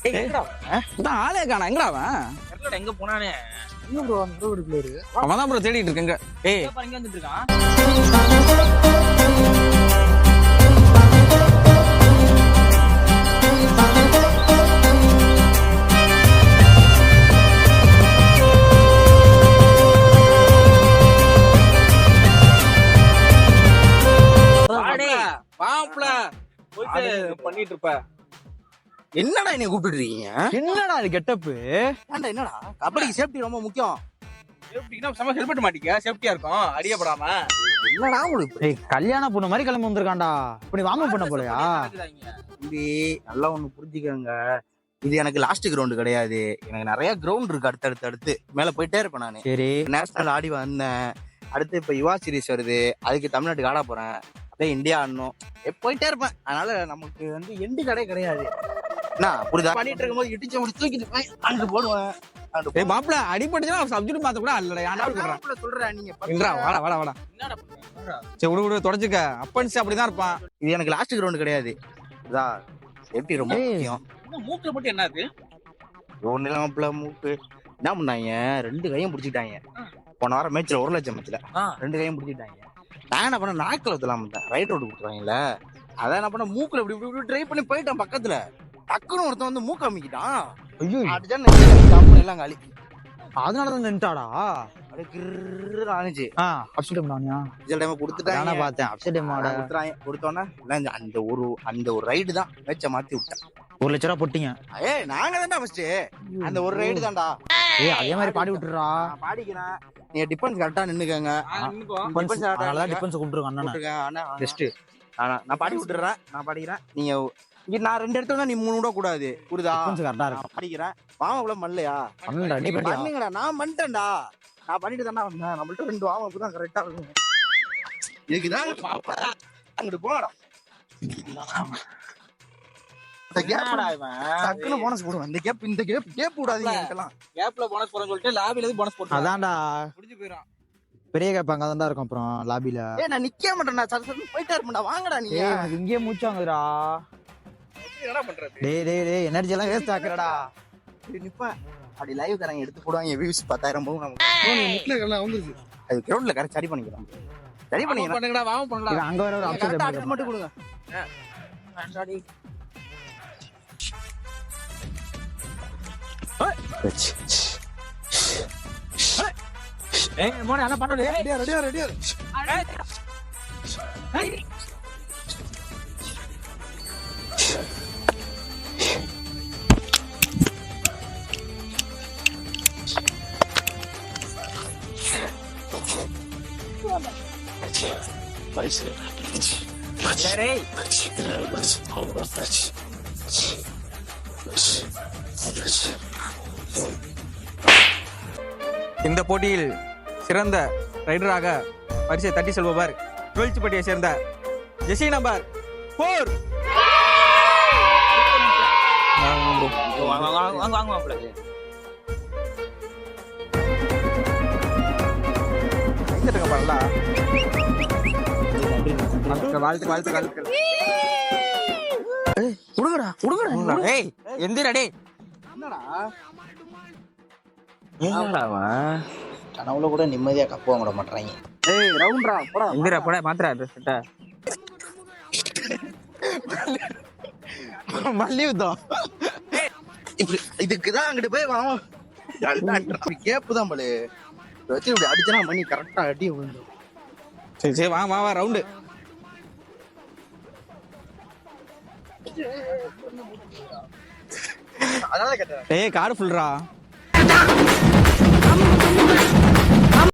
ஆளே காணா எங்கடா அவன் எங்க போனானே அவன் தான் ப்ரோ தேடிட்டு இருக்கேங்க. ஏய் இங்க வந்துட்டு இருக்கான். பண்ணிட்டு இருப்ப. என்னடா என்ன கூப்பிடுறீங்க? என்னடா இது கெட்டப்பு? என்னடா கபடிக்கு சேஃப்டி ரொம்ப முக்கியம். சேஃப்டினா சம ஹெல்மெட் மாட்டிக்க, சேஃப்டியா இருக்கும், அடியப்படாம. என்னடா உங்களுக்கு கல்யாண பொண்ணு மாதிரி கிளம்பி வந்திருக்கான்டா. இப்படி வாம பண்ண போலையா? தம்பி நல்லா ஒண்ணு புரிஞ்சுக்கங்க, இது எனக்கு லாஸ்ட் கிரவுண்ட் கிடையாது. எனக்கு நிறைய கிரவுண்ட் இருக்கு அடுத்து மேல போயிட்டே இருப்பேன் நானு. சரி, நேஷனல் ஆடி வந்தேன். அடுத்து இப்ப யுவா சீரிஸ் வருது, அதுக்கு தமிழ்நாட்டுக்கு ஆட போறேன். அப்படியே இந்தியா ஆடணும், போயிட்டே இருப்பேன். அதனால நமக்கு வந்து எண்டு கடை கிடையாது. நான் புரிதா பண்ணிட்டு இருக்கும் போது இடிச்ச முடிச்சு தூக்கிட்டு அங்க போடுவேன். ஏய் மாப்ள அடிபட்டுச்சுனா சப்ஜெக்ட் மாத்த கூட இல்லடா. யாரா சொல்றேன் நீங்க இன்றா வாடா. என்னடா பண்ற? சரி விடு தொடச்சுக்க. அப்பன்ஸ் அப்படிதான் இருப்பான். இது எனக்கு லாஸ்ட் கிரவுண்ட் கிடையாது. இதா சேஃப்டி ரொம்ப முக்கியம். என்ன மூக்குல மட்டும் என்னது? ஒண்ணு இல்லாம மூக்கு என்ன பண்ணாங்க, 2 கையும் பிடிச்சிட்டாங்க. போன வாரம் மேட்ச்ல 1 லட்சம் மேட்ச்ல 2 கையும் பிடிச்சிட்டாங்க. நான் என்ன பண்ண, நாக்கில் ஊத்தலாம் ரைட் ரோடு கொடுத்துருவாங்கல்ல, அதான் என்ன பண்ண மூக்குல இப்படி ட்ரை பண்ணி போயிட்டான். பக்கத்துல டக்குன்னு ஒருத்தன் வந்து மூக்க அமைக்கிட்டான். ஐயோ அடிச்சா எல்லாம் காலி. அதனாலதான் நின்ட்டாடா. அப்படியே கிர்ரு ஆனிச்சு. அப்செட் பண்ணானியா? ரிசல்ட் டைம் கொடுத்துட்டாங்க. நானே பார்த்தேன். அப்செட் மாடா கொடுத்துறாங்க. கொடுத்தோன்னே அந்த ஒரு ரைடு தான் மேட்சை மாத்தி விட்டேன். 1 லட்சம் ரூபா போட்டீங்க. ஏய் நாங்க தான்டா ஃபர்ஸ்ட். அந்த ஒரு ரைடு தான்டா. ஏய் அதே மாதிரி பாடி விட்டுறா. பாடிக்கிறேன். நீங்க டிஃபென்ஸ் கரெக்டா நின்னுக்கங்க. அதனால டிஃபென்ஸ் கூப்பிட்டுருங்க அண்ணா. அண்ணா பெஸ்ட். நான் பாடி விட்டுறேன். நான் பாடிக்கிறேன். நீங்க நான் 2 எடுத்தோம்னா நீ 3 விட கூடாது. புரியுதா? டிஃபென்ஸ் கரெக்டா இருக்கு. பாடிக்கிறேன். வாமப்புல மல்லையா? பண்ணுங்கடா. நான் பண்ணிட்டேன்டா. நான் பண்ணிட்டு தானே வந்தேன். நம்மள்ட்ட 2 வாமப்பு தான் கரெக்டா இருக்கும். இதுக்குதான் அங்கிட்டு போனடா. டக்குனு போனஸ் போடுவேன். இந்த கேப் விடாதீங்க. கேப்ல போனஸ் போறேன்னு சொல்லிட்டு லாபில இருந்து போனஸ் போட்டு அதான்டா முடிஞ்சு போயிடும். பெரிய கேப் அங்க தான் இருக்கும். அப்புறம் லாபில நான் நிக்க மாட்டேன்டா. சரி போயிட்டே இருப்பேன்டா. வாங்கடா நீ. இங்கேயே மூச்சாங்கடா. என்ன பண்றது? டேய் எனர்ஜி எல்லாம் வேஸ்ட் ஆக்குறடா. நிப்பேன். அப்படி லைவ் தரங்க எடுத்து போடுவாங்க. வியூஸ் 10,000 போகும். நமக்கு அது கிரவுண்ட்ல கரெக்ட் சரி பண்ணிக்கலாம். சரி பண்ணுங்கடா. வாங்க பண்ணலாம். அங்க வர ஒரு ஆப்ஷன் மட்டும் கொடுங்க. ஏய் மோனே அத பண்ணு. ரெடியா. இந்த போட்டியில் சிறந்த ரைடராக பரிசை தட்டி செல்பவர் 12th பட்டியை சேர்ந்த ஜெசி நம்பர் 4. வாங்க மாப்ள. வாழ்த்து. உடுங்கடா. ஏய் எந்திரா டேய். என்னடா அவன் கனவுல கூட நிம்மதியா கப்பு வாங்க மாட்டாங்க. ஏய் ரவுண்ட்ரா போடா. எந்திரா போடா மாத்ரா செட்ட. மல்லியுதம். இதுக்குதான் அங்கிட்டு போய் வாங்க. கேப்பு தான் போல வச்சு இப்படி அடிச்சனா மணி கரெக்டா அடி விழுந்துடும். சரி வா ரவுண்டு. அதனால கேட்டேன். ஏய் கார் ஃபுல்ரா.